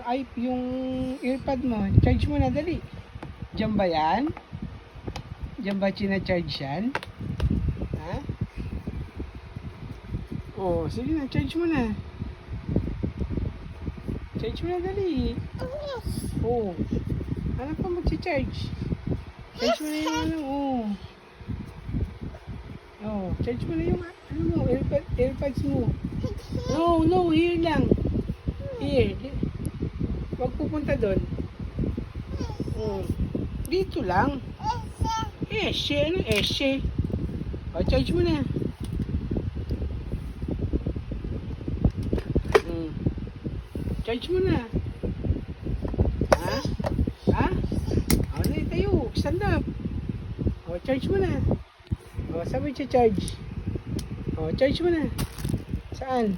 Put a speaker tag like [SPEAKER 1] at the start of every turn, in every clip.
[SPEAKER 1] Ay, yung earpod mo, charge mo na, dali. Diyan ba yan? Diyan ba charge yan? Ha? Oh, sige na, charge mo na. Charge mo na, dali. Oh, ano pa mag-charge? Charge mo na yung ano, oh. Oh, charge mo na yung ano mo, earpods mo. No, here lang. Here. Huwag pupunta doon. Dito lang. Ano eshe? O, charge mo na. Charge mo na. Ha? Ha? O, na tayo. Stand up. O, charge mo na. O, saan mo i-charge? O, charge mo na. Saan?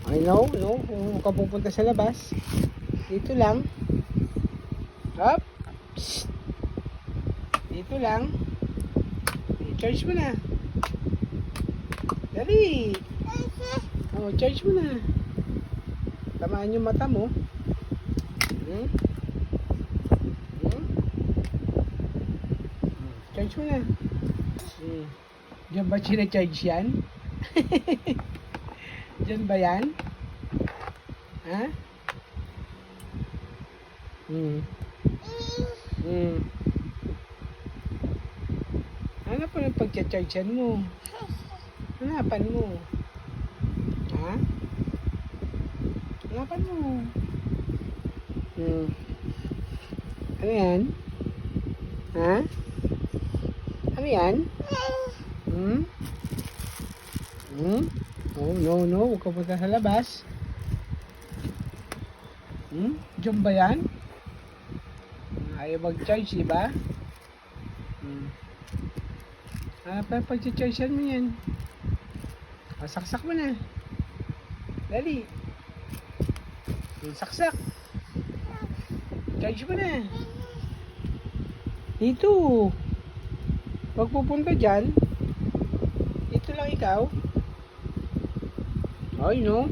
[SPEAKER 1] Ay, no. Kung ka pupunta sa labas. Dito lang. Up. Psst. Dito lang. I-charge mo na. Dali. Oh, charge mo na. Tamaan yung mata mo. Charge mo na. Diyan ba charge yan? Diyan ba yan? Ha? Ano pa ng pagcha-chargean mo? Hanapan mo. Ha? Hanapan mo. Ano yan? Ha? Ano yan? Oh, no. Huwag ka punta sa labas. Diyan ba yan? Ayaw mag-charge, diba? Ano pa pag-chargean mo yan? O, saksak mo na. Dali. Saksak. Charge mo na. Dito. Huwag pupunta dyan. Dito lang ikaw. Ay, no.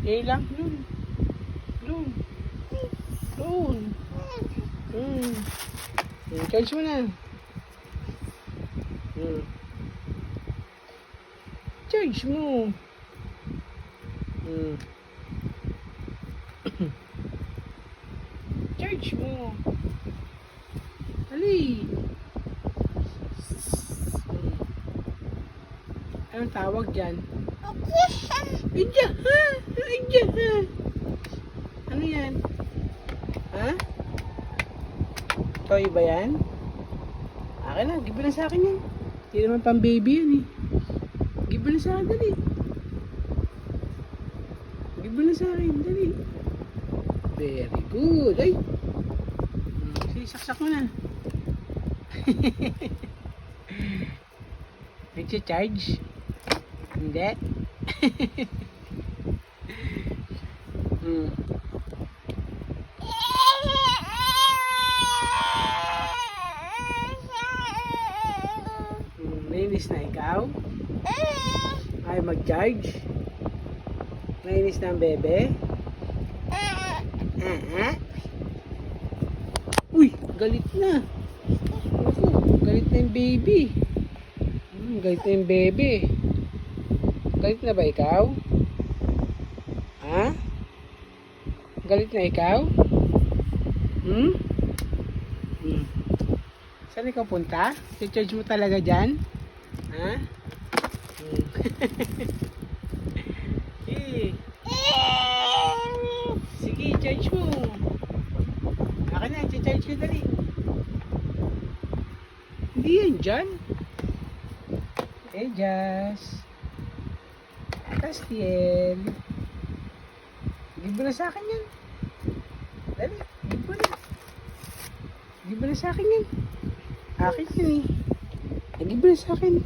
[SPEAKER 1] Lang. Doon. Charge mo na. Charge mo. Charge mo. Ali. Anong tawag dyan? Idya ha? Ano yan? Ha? Toy ba yan? Akin na, give mo na sa akin yan. Hindi naman pang baby yan eh. Give mo na sa akin, dali. Give mo na sa akin, dali. Very good. Ay! Sige, saksak mo na. Nag-charge? Hindi? Nainis na ikaw? Ay mag-charge? Nainis na ang bebe? Uy! Galit na! Galit na yung baby. Galit na yung bebe. Galit na ba ikaw? Ha? Galit na ikaw? Saan ikaw punta? I-charge mo talaga dyan? Ha? Sige, charge mo. Akin na, i-charge ko dali. Hindi yan dyan. Just Castiel. Give mo na sa akin yan. Dali, give mo na. Give mo na sa akin yan. Akin yan eh. Give mo na sa akin.